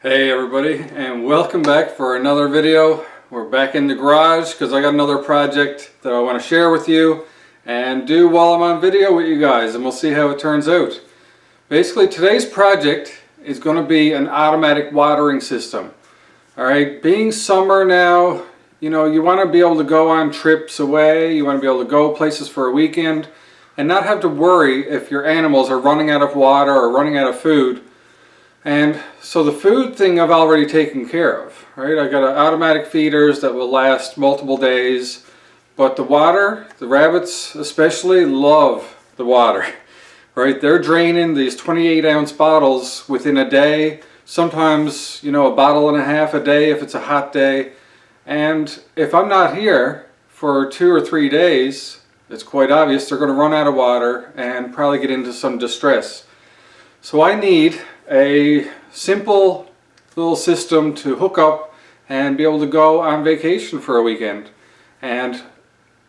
Hey everybody, and welcome back for another video. We're back in the garage because I got another project that I want to share with you and do while I'm on video with you guys, and we'll see how it turns out. Basically, today's project is going to be an automatic watering system. Alright, being summer now, you know, you want to be able to go on trips away, you want to be able to go places for a weekend and not have to worry if your animals are running out of water or running out of food. And so the food thing I've already taken care of, right? I got automatic feeders that will last multiple days, but the water, the rabbits especially love the water, right? They're draining these 28-ounce bottles within a day, sometimes, you know, a bottle and a half a day if it's a hot day. And if I'm not here for 2 or 3 days, it's quite obvious they're going to run out of water and probably get into some distress. So I need a simple little system to hook up and be able to go on vacation for a weekend. And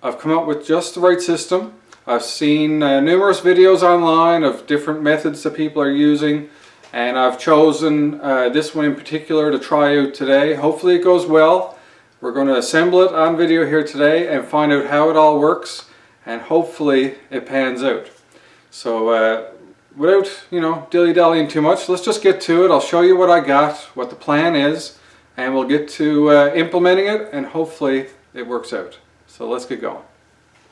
I've come up with just the right system. I've seen numerous videos online of different methods that people are using, and I've chosen this one in particular to try out today. Hopefully it goes well. We're going to assemble it on video here today and find out how it all works, and hopefully it pans out. So without, you know, dilly-dallying too much, let's just get to it. I'll show you what I got, what the plan is, and we'll get to implementing it, and hopefully it works out. So let's get going.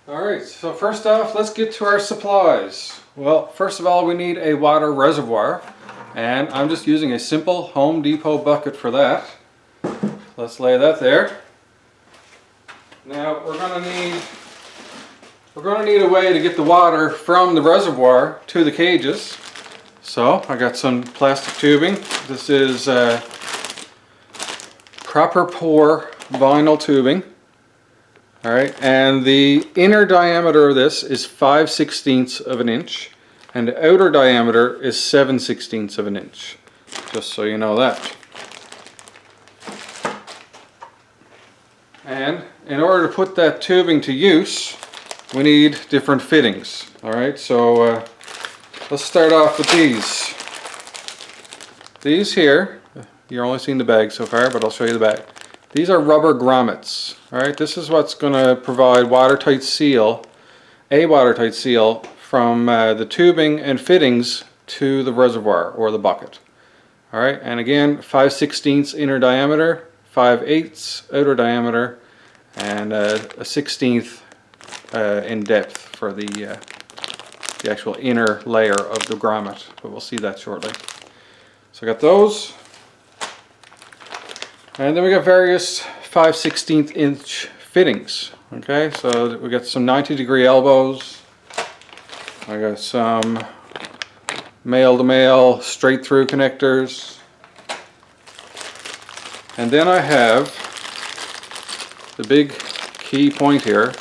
Alright, so first off, let's get to our supplies. Well, first of all, we need a water reservoir, and I'm just using a simple Home Depot bucket for that. Let's lay that there. Now we're going to need a way to get the water from the reservoir to the cages. So I got some plastic tubing. This is proper pour vinyl tubing. Alright, and the inner diameter of this is 5/16 of an inch, and the outer diameter is 7/16 of an inch. Just so you know that. And in order to put that tubing to use, we need different fittings. Alright, so let's start off with these. These here, you're only seeing the bag so far, but I'll show you the bag. These are rubber grommets. Alright, this is what's going to provide watertight seal, a watertight seal from the tubing and fittings to the reservoir or the bucket. Alright, and again, 5/16 inner diameter, 5/8 outer diameter, and a 1/16 in depth for the actual inner layer of the grommet, but we'll see that shortly. So I got those, and then we got various 5/16 inch fittings. Okay, so we got some 90-degree elbows. I got some male-to-male straight-through connectors, and then I have the big key point here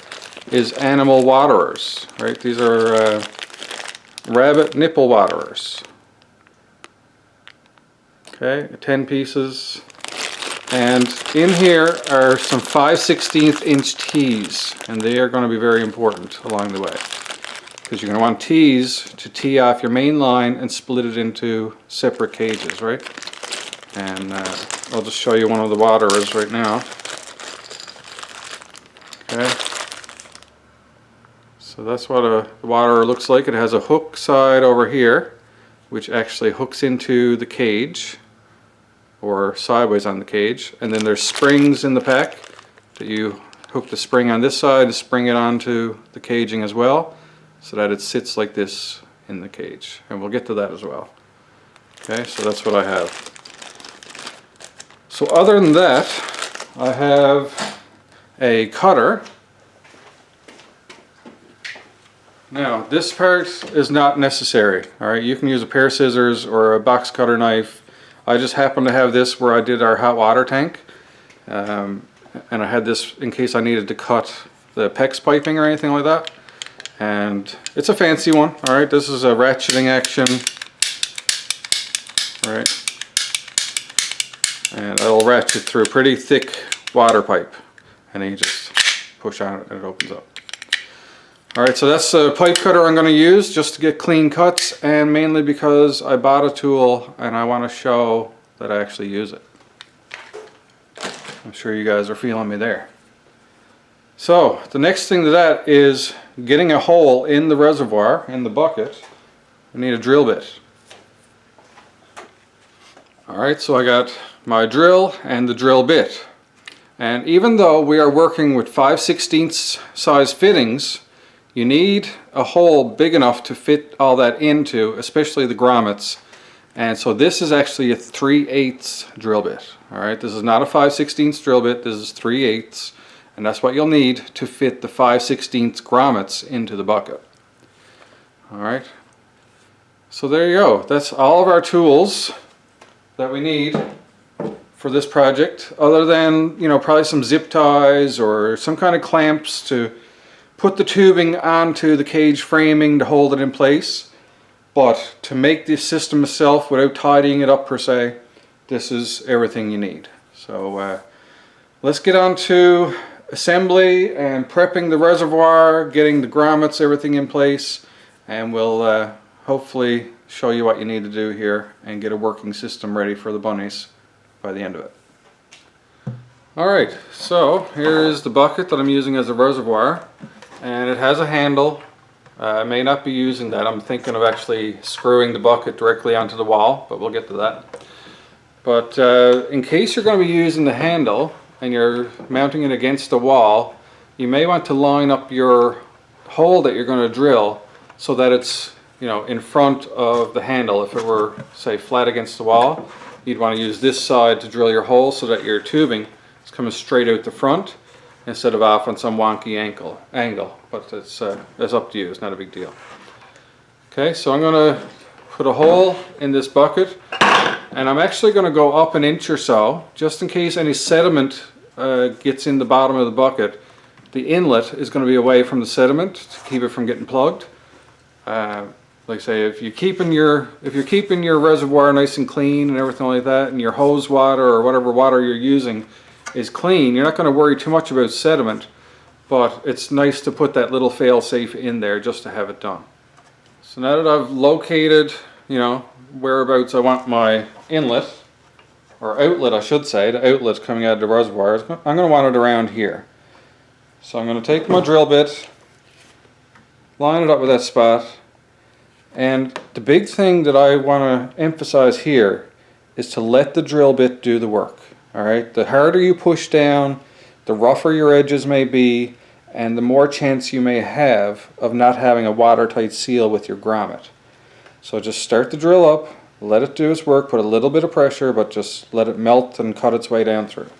is animal waterers, right? These are rabbit nipple waterers. Okay, 10 pieces. And in here are some 5/16 inch tees, and they are going to be very important along the way, because you're going to want tees to tee off your main line and split it into separate cages, right? And I'll just show you one of the waterers right now. Okay. So that's what a waterer looks like. It has a hook side over here, which actually hooks into the cage, or sideways on the cage, and then there's springs in the pack that you hook the spring on this side and spring it onto the caging as well, so that it sits like this in the cage, and we'll get to that as well. Okay, so that's what I have. So other than that, I have a cutter. Now, this part is not necessary. Alright, you can use a pair of scissors or a box cutter knife. I just happen to have this where I did our hot water tank, and I had this in case I needed to cut the PEX piping or anything like that. And it's a fancy one. Alright, this is a ratcheting action. Alright, and it'll ratchet through a pretty thick water pipe, and then you just push on it and it opens up. Alright, so that's the pipe cutter I'm going to use just to get clean cuts, and mainly because I bought a tool and I want to show that I actually use it. I'm sure you guys are feeling me there. So the next thing to that is getting a hole in the reservoir, in the bucket. We need a drill bit. Alright, so I got my drill and the drill bit. And even though we are working with 5/16 size fittings, you need a hole big enough to fit all that into, especially the grommets. And so this is actually a 3/8 drill bit. Alright, this is not a 5/16 drill bit, this is 3/8. And that's what you'll need to fit the 5/16 grommets into the bucket. Alright, so there you go. That's all of our tools that we need for this project, other than, you know, probably some zip ties or some kind of clamps to put the tubing onto the cage framing to hold it in place. But to make the system itself without tidying it up per se, this is everything you need. So let's get on to assembly and prepping the reservoir, getting the grommets, everything in place, and we'll hopefully show you what you need to do here and get a working system ready for the bunnies by the end of it. Alright, so here is the bucket that I'm using as a reservoir, and it has a handle. I may not be using that. I'm thinking of actually screwing the bucket directly onto the wall, but we'll get to that. But in case you're going to be using the handle and you're mounting it against the wall, you may want to line up your hole that you're going to drill so that it's, you know, in front of the handle. If it were, say, flat against the wall, you'd want to use this side to drill your hole so that your tubing is coming straight out the front instead of off on some wonky angle. But it's up to you, it's not a big deal. Okay, so I'm going to put a hole in this bucket, and I'm actually going to go up an inch or so, just in case any sediment gets in the bottom of the bucket. The inlet is going to be away from the sediment to keep it from getting plugged. Like I say, if you're keeping your reservoir nice and clean and everything like that, and your hose water or whatever water you're using is clean, you're not going to worry too much about sediment, but it's nice to put that little fail-safe in there just to have it done. So now that I've located, you know, whereabouts I want my inlet, or outlet I should say, the outlet's coming out of the reservoir, I'm going to want it around here. So I'm going to take my drill bit, line it up with that spot, and the big thing that I want to emphasize here is to let the drill bit do the work. Alright, the harder you push down, the rougher your edges may be, and the more chance you may have of not having a watertight seal with your grommet. So just start the drill up, let it do its work, put a little bit of pressure, but just let it melt and cut its way down through.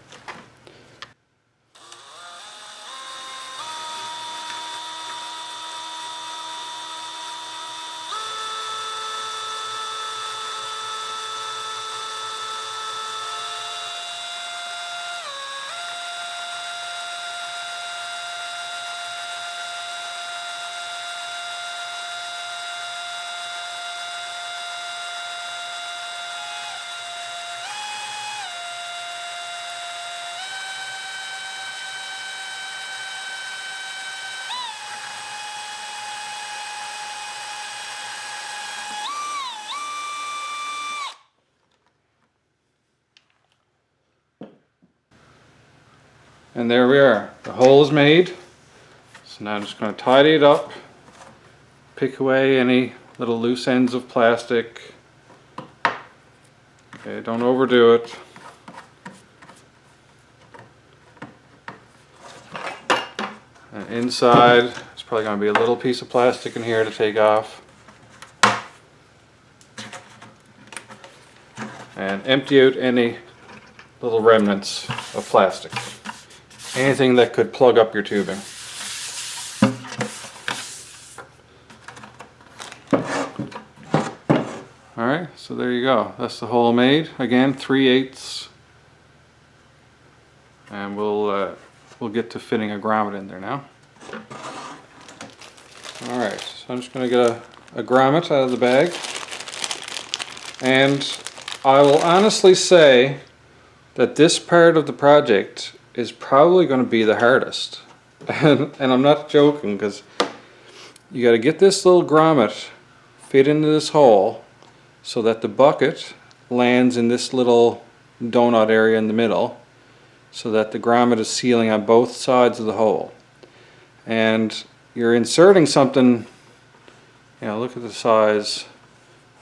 And there we are. The hole is made. So now I'm just going to tidy it up, pick away any little loose ends of plastic. Okay, don't overdo it. And inside, there's probably going to be a little piece of plastic in here to take off. And empty out any little remnants of plastic. Anything that could plug up your tubing. Alright, so there you go. That's the hole made. Again, 3/8. And we'll get to fitting a grommet in there now. Alright, so I'm just going to get a grommet out of the bag. And I will honestly say that this part of the project is probably going to be the hardest. And I'm not joking, because you got to get this little grommet fit into this hole so that the bucket lands in this little donut area in the middle, so that the grommet is sealing on both sides of the hole. And you're inserting something, you know, look at the size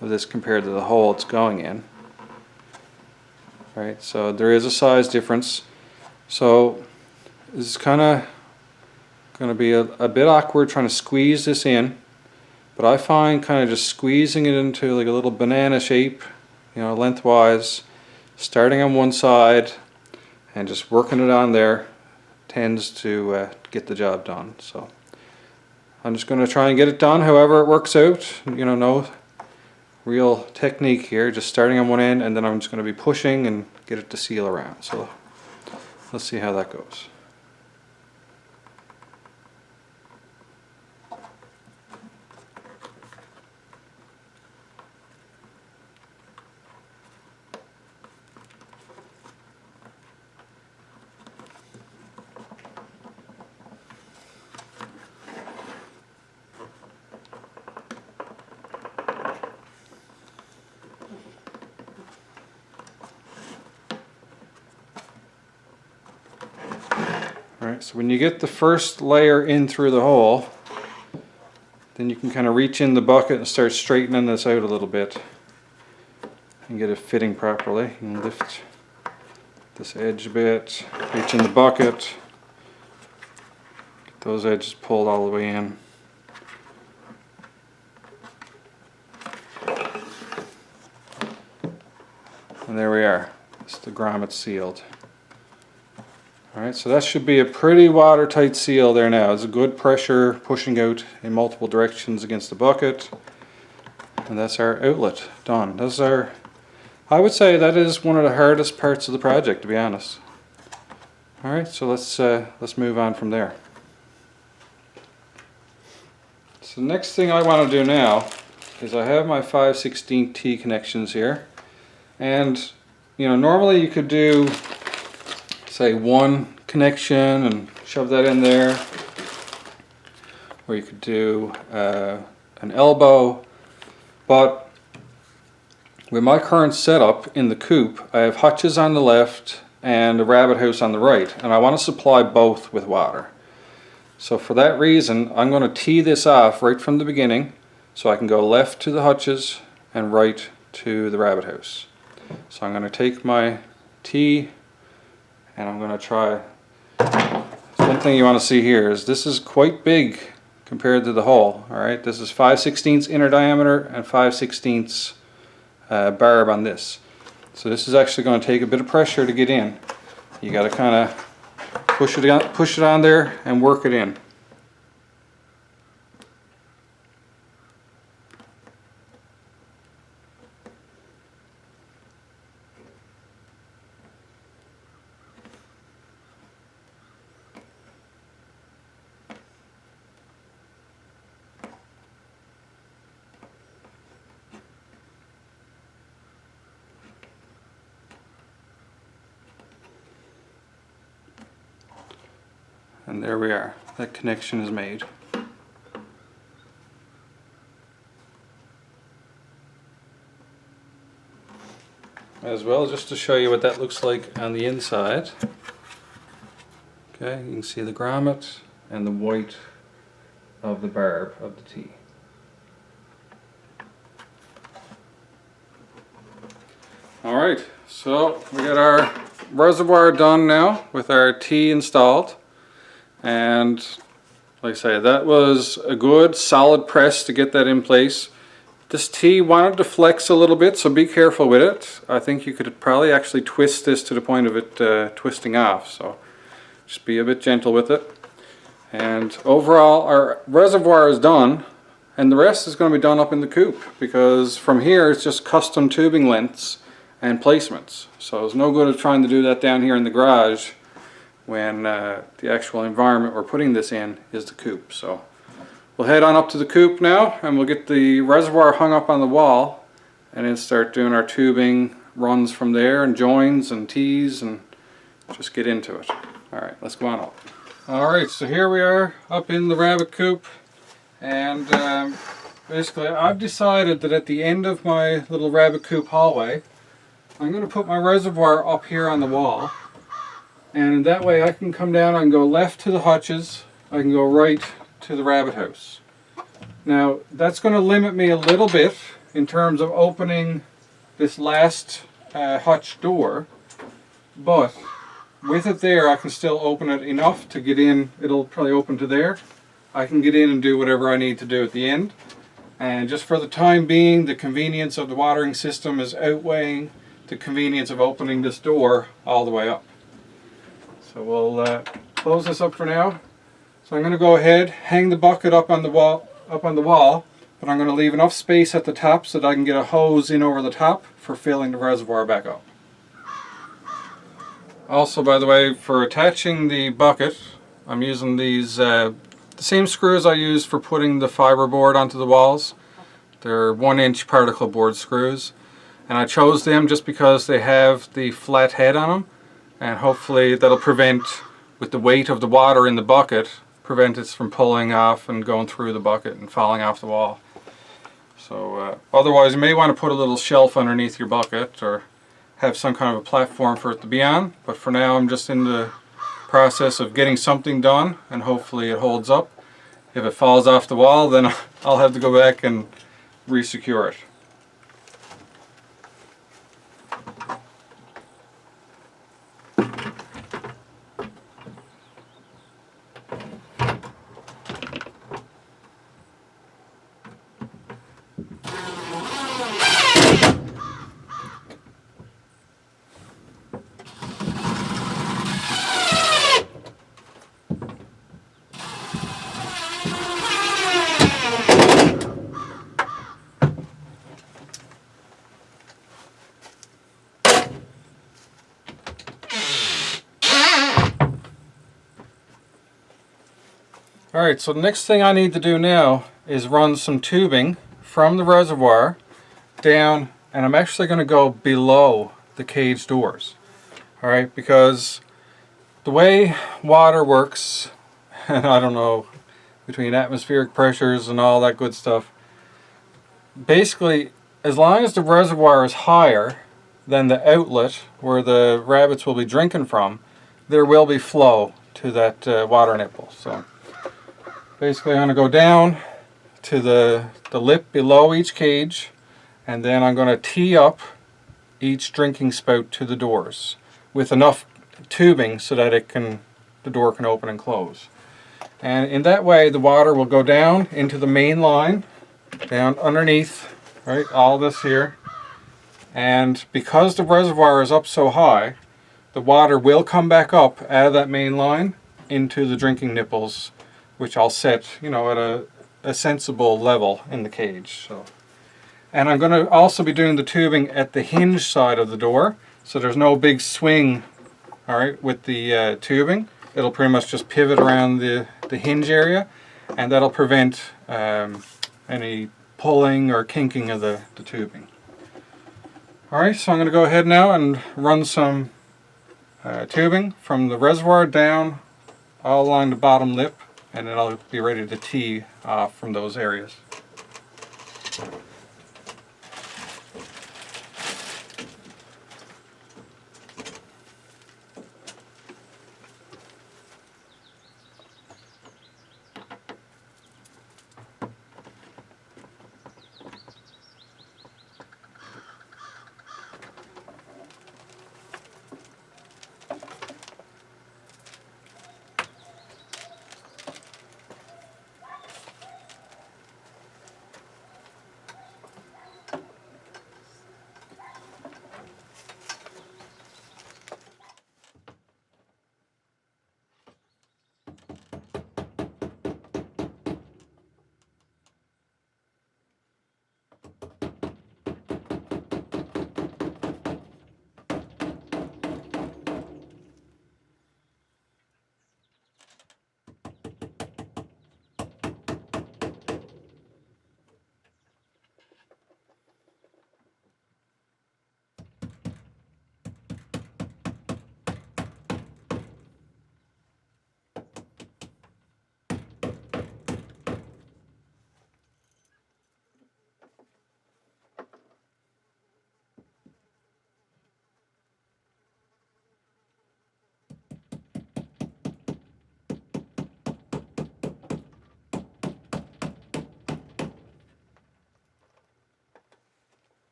of this compared to the hole it's going in. Right, so there is a size difference. So this is kind of going to be a bit awkward trying to squeeze this in, but I find kind of just squeezing it into like a little banana shape, you know, lengthwise, starting on one side and just working it on there tends to get the job done. So I'm just going to try and get it done however it works out. You know, no real technique here, just starting on one end, and then I'm just going to be pushing and get it to seal around. So let's see how that goes. Alright, so when you get the first layer in through the hole, then you can kind of reach in the bucket and start straightening this out a little bit and get it fitting properly. You can lift this edge a bit, reach in the bucket, get those edges pulled all the way in. And there we are. It's the grommet sealed. Alright, so that should be a pretty watertight seal there now. It's a good pressure pushing out in multiple directions against the bucket. And that's our outlet done. That's our, I would say that is one of the hardest parts of the project, to be honest. Alright, so let's move on from there. So the next thing I want to do now is I have my 5/16 T connections here. And you know, normally you could do say one connection and shove that in there, or you could do an elbow, but with my current setup in the coop I have hutches on the left and a rabbit house on the right, and I want to supply both with water. So for that reason I'm going to tee this off right from the beginning so I can go left to the hutches and right to the rabbit house. So I'm going to take my tee and I'm going to try. One thing you want to see here is this is quite big compared to the hole. Alright, this is 5/16 inner diameter and 5/16 barb on this. So this is actually going to take a bit of pressure to get in. You got to kind of push it on there and work it in. And there we are. That connection is made. As well, just to show you what that looks like on the inside. Okay, you can see the grommet and the white of the barb of the tee. Alright, so we got our reservoir done now with our tee installed. And like I say, that was a good solid press to get that in place. This tee wanted to flex a little bit, so be careful with it. I think you could probably actually twist this to the point of it twisting off, so just be a bit gentle with it. And overall our reservoir is done, and the rest is going to be done up in the coop, because from here it's just custom tubing lengths and placements. So it's no good of trying to do that down here in the garage when the actual environment we're putting this in is the coop. So we'll head on up to the coop now and we'll get the reservoir hung up on the wall and then start doing our tubing runs from there and joins and tees and just get into it. Alright, let's go on up. Alright, so here we are up in the rabbit coop, and basically I've decided that at the end of my little rabbit coop hallway I'm going to put my reservoir up here on the wall, and that way I can come down and go left to the hutches, I can go right to the rabbit house. Now that's going to limit me a little bit in terms of opening this last hutch door, but with it there I can still open it enough to get in. It'll probably open to there. I can get in and do whatever I need to do at the end, and just for the time being the convenience of the watering system is outweighing the convenience of opening this door all the way up. So we'll close this up for now. So I'm going to go ahead, hang the bucket up on the wall, but I'm going to leave enough space at the top so that I can get a hose in over the top for filling the reservoir back up. Also, by the way, for attaching the bucket, I'm using these the same screws I used for putting the fiberboard onto the walls. They're 1-inch particle board screws, and I chose them just because they have the flat head on them, and hopefully that'll prevent, with the weight of the water in the bucket, prevent it from pulling off and going through the bucket and falling off the wall. So otherwise you may want to put a little shelf underneath your bucket or have some kind of a platform for it to be on, but for now I'm just in the process of getting something done, and hopefully it holds up. If it falls off the wall, then I'll have to go back and re-secure it. Alright, so the next thing I need to do now is run some tubing from the reservoir down, and I'm actually going to go below the cage doors. Alright, because the way water works, and I don't know, between atmospheric pressures and all that good stuff, basically as long as the reservoir is higher than the outlet where the rabbits will be drinking from, there will be flow to that water nipple. So basically I'm going to go down to the lip below each cage, and then I'm going to tee up each drinking spout to the doors with enough tubing so that the door can open and close. And in that way the water will go down into the main line, down underneath, right, all this here. And because the reservoir is up so high, the water will come back up out of that main line into the drinking nipples, which I'll set, you know, at a sensible level in the cage. So, and I'm going to also be doing the tubing at the hinge side of the door, so there's no big swing, all right, with the tubing. It'll pretty much just pivot around the hinge area, and that'll prevent any pulling or kinking of the tubing. Alright, so I'm going to go ahead now and run some tubing from the reservoir down all along the bottom lip, and then I'll be ready to tee off from those areas.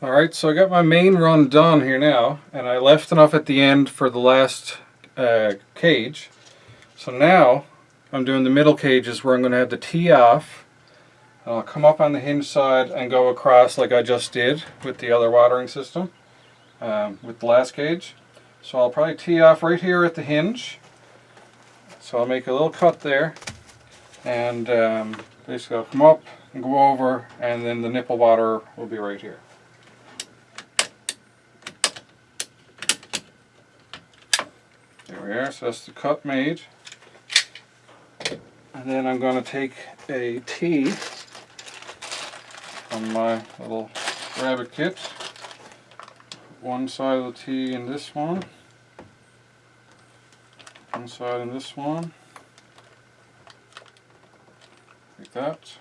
Alright, so I got my main run done here now, and I left enough at the end for the last cage. So now I'm doing the middle cages where I'm going to have the tee off. I'll come up on the hinge side and go across like I just did with the other watering system with the last cage. So I'll probably tee off right here at the hinge. So I'll make a little cut there, and basically I'll come up and go over, and then the nipple water will be right here. There we are, so that's the cut made. And then I'm going to take a tee from my little rabbit kit. One side of the tee in this one. One side in this one. Like that.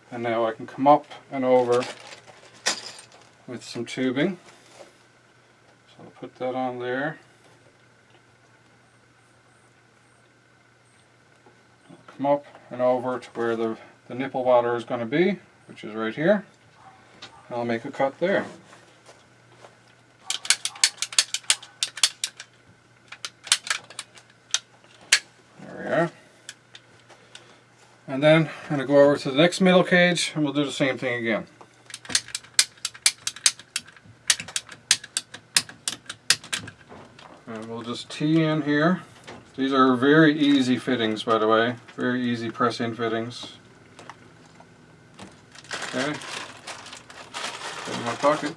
And now I can come up and over with some tubing. So I'll put that on there. Come up and over to where the nipple water is going to be, which is right here. And I'll make a cut there. There we are. And then I'm going to go over to the next middle cage and we'll do the same thing again. And we'll just tee in here. These are very easy fittings, by the way. Very easy press-in fittings. Okay. Put it in my pocket.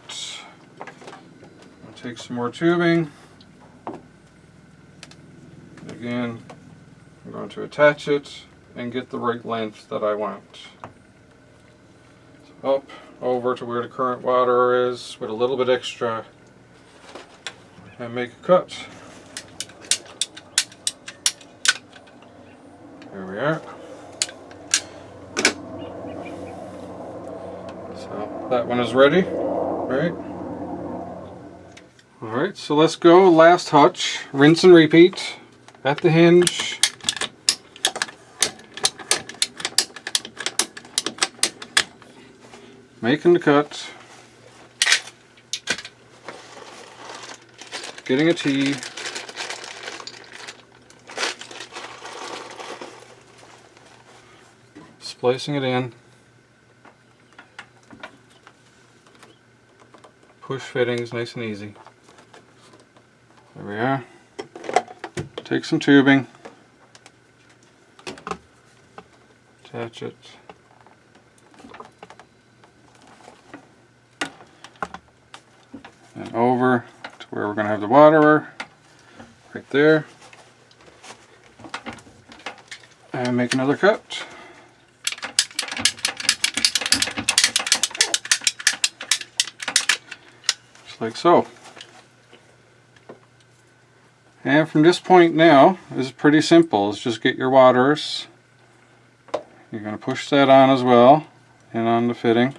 I'll take some more tubing. Again, I'm going to attach it and get the right length that I want. So up, over to where the current water is with a little bit extra, and make a cut. There we are. So that one is ready, right? Alright, so let's go last touch, rinse and repeat at the hinge. Making the cut. Getting a tee. Splicing it in. Push fittings, nice and easy. There we are. Take some tubing. Attach it. And over to where we're going to have the waterer. Right there. And make another cut. Like so. And from this point now, it's pretty simple. It's just get your waterers. You're going to push that on as well, and on the fitting.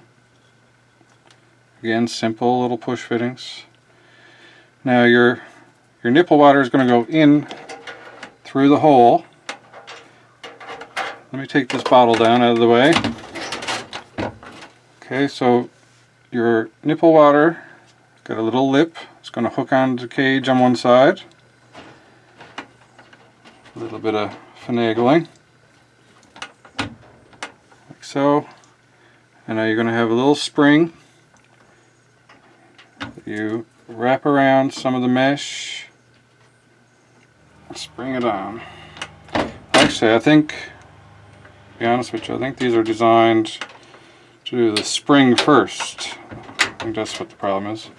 Again, simple little push fittings. Now your nipple water is going to go in through the hole. Let me take this bottle down out of the way. Okay, so your nipple water got a little lip. It's going to hook onto the cage on one side. A little bit of finagling. Like so. And now you're going to have a little spring. You wrap around some of the mesh. Spring it on. Actually, I think, to be honest with you, I think these are designed to do the spring first. I think that's what the problem is.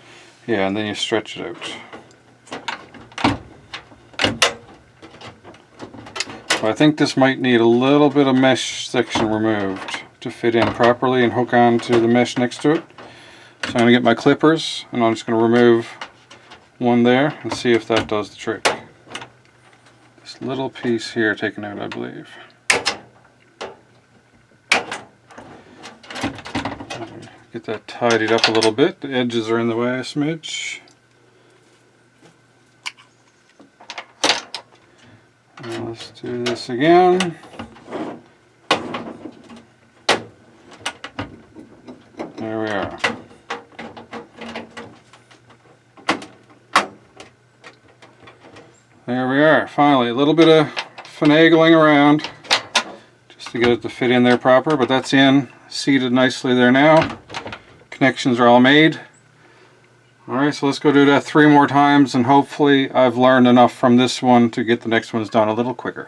Yeah, and then you stretch it out. So I think this might need a little bit of mesh section removed to fit in properly and hook on to the mesh next to it. So I'm going to get my clippers and I'm just going to remove one there and see if that does the trick. This little piece here taken out, I believe. Get that tidied up a little bit. The edges are in the way a smidge. Now let's do this again. There we are. There we are, finally. A little bit of finagling around just to get it to fit in there proper, but that's in, seated nicely there now. Connections are all made. Alright, so let's go do that 3 more times, and hopefully I've learned enough from this one to get the next ones done a little quicker.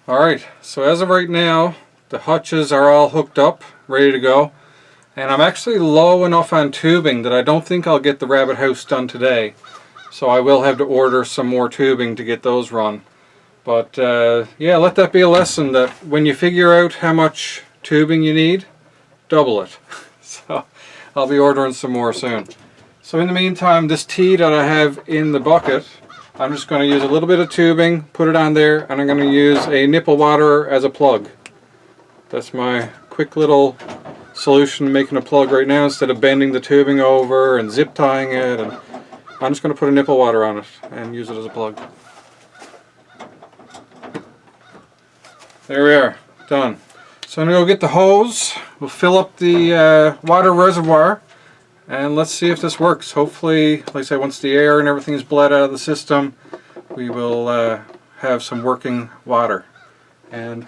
Alright, so as of right now, the hutches are all hooked up, ready to go. And I'm actually low enough on tubing that I don't think I'll get the rabbit house done today. So I will have to order some more tubing to get those run. But yeah, let that be a lesson that when you figure out how much tubing you need, double it. So I'll be ordering some more soon. So in the meantime, this tea that I have in the bucket, I'm just going to use a little bit of tubing, put it on there, and I'm going to use a nipple waterer as a plug. That's my quick little solution making a plug right now instead of bending the tubing over and zip tying it. And I'm just going to put a nipple water on it and use it as a plug. There we are, done. So I'm going to go get the hose, we'll fill up the water reservoir, and let's see if this works. Hopefully, like I said, once the air and everything is bled out of the system, we will have some working water. And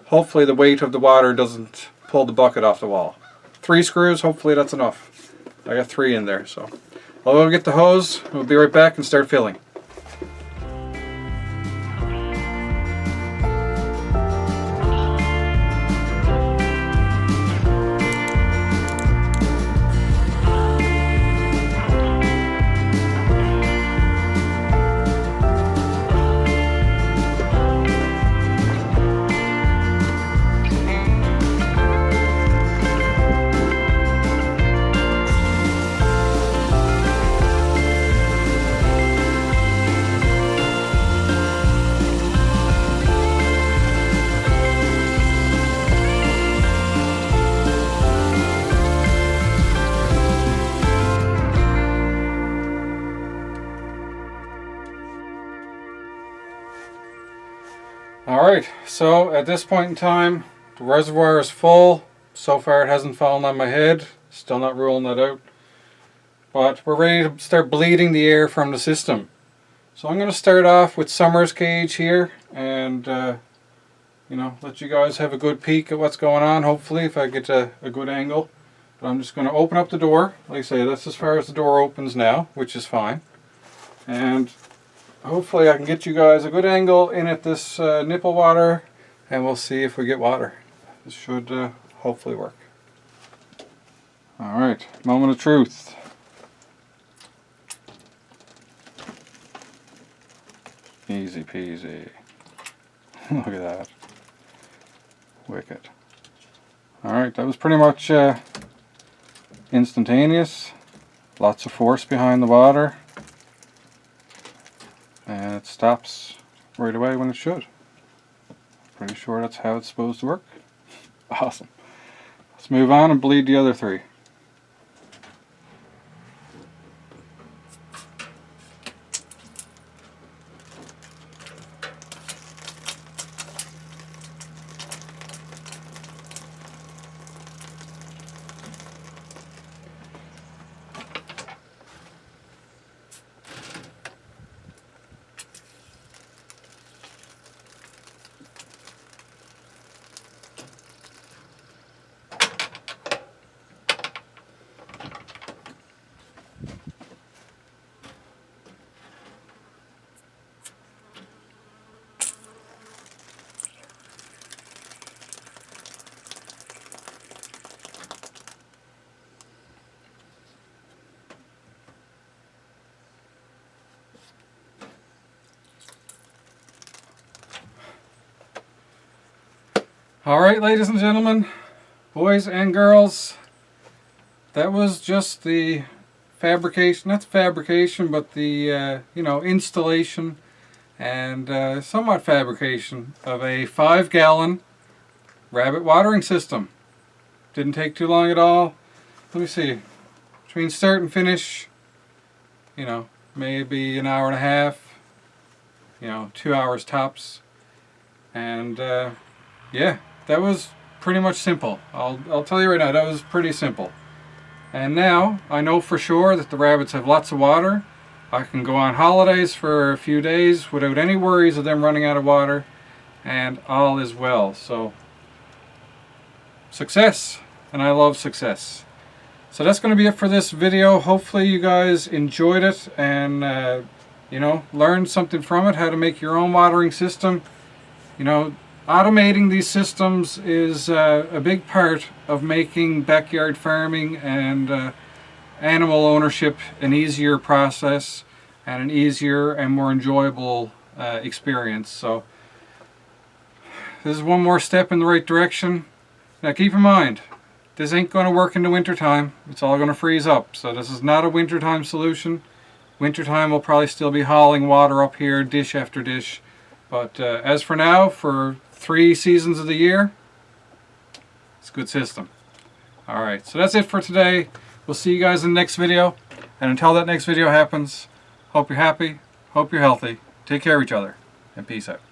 hopefully the weight of the water doesn't pull the bucket off the wall. 3 screws, hopefully that's enough. I got 3 in there, so I'll go get the hose, we'll be right back and start filling. Alright, so at this point in time, the reservoir is full. So far it hasn't fallen on my head. Still not ruling that out. But we're ready to start bleeding the air from the system. So I'm going to start off with Summers gauge here and let you guys have a good peek at what's going on, hopefully, if I get a good angle. But I'm just going to open up the door. Like I say, that's as far as the door opens now, which is fine. And hopefully I can get you guys a good angle in at this nipple water, and we'll see if we get water. This should hopefully work. Alright, moment of truth. Easy peasy. Look at that. Wicked. Alright, that was pretty much instantaneous. Lots of force behind the water. And it stops right away when it should. Pretty sure that's how it's supposed to work. Awesome. Let's move on and bleed the other three. Alright, ladies and gentlemen, boys and girls, that was just the fabrication, not fabrication, but the, installation and somewhat fabrication of a 5-gallon rabbit watering system. Didn't take too long at all. Let me see, between start and finish, maybe an hour and a half, 2 hours tops. And yeah, that was pretty much simple. I'll tell you right now, that was pretty simple. And now I know for sure that the rabbits have lots of water. I can go on holidays for a few days without any worries of them running out of water, and all is well. So success, and I love success. So that's going to be it for this video. Hopefully you guys enjoyed it and learned something from it, how to make your own watering system. Automating these systems is a big part of making backyard farming and animal ownership an easier process and an easier and more enjoyable experience. So this is one more step in the right direction. Now keep in mind, this ain't going to work in the wintertime. It's all going to freeze up. So this is not a wintertime solution. Wintertime we'll probably still be hauling water up here, dish after dish. But as for now, for 3 seasons of the year, it's a good system. Alright, so that's it for today. We'll see you guys in the next video. And until that next video happens, hope you're happy, hope you're healthy, take care of each other, and peace out.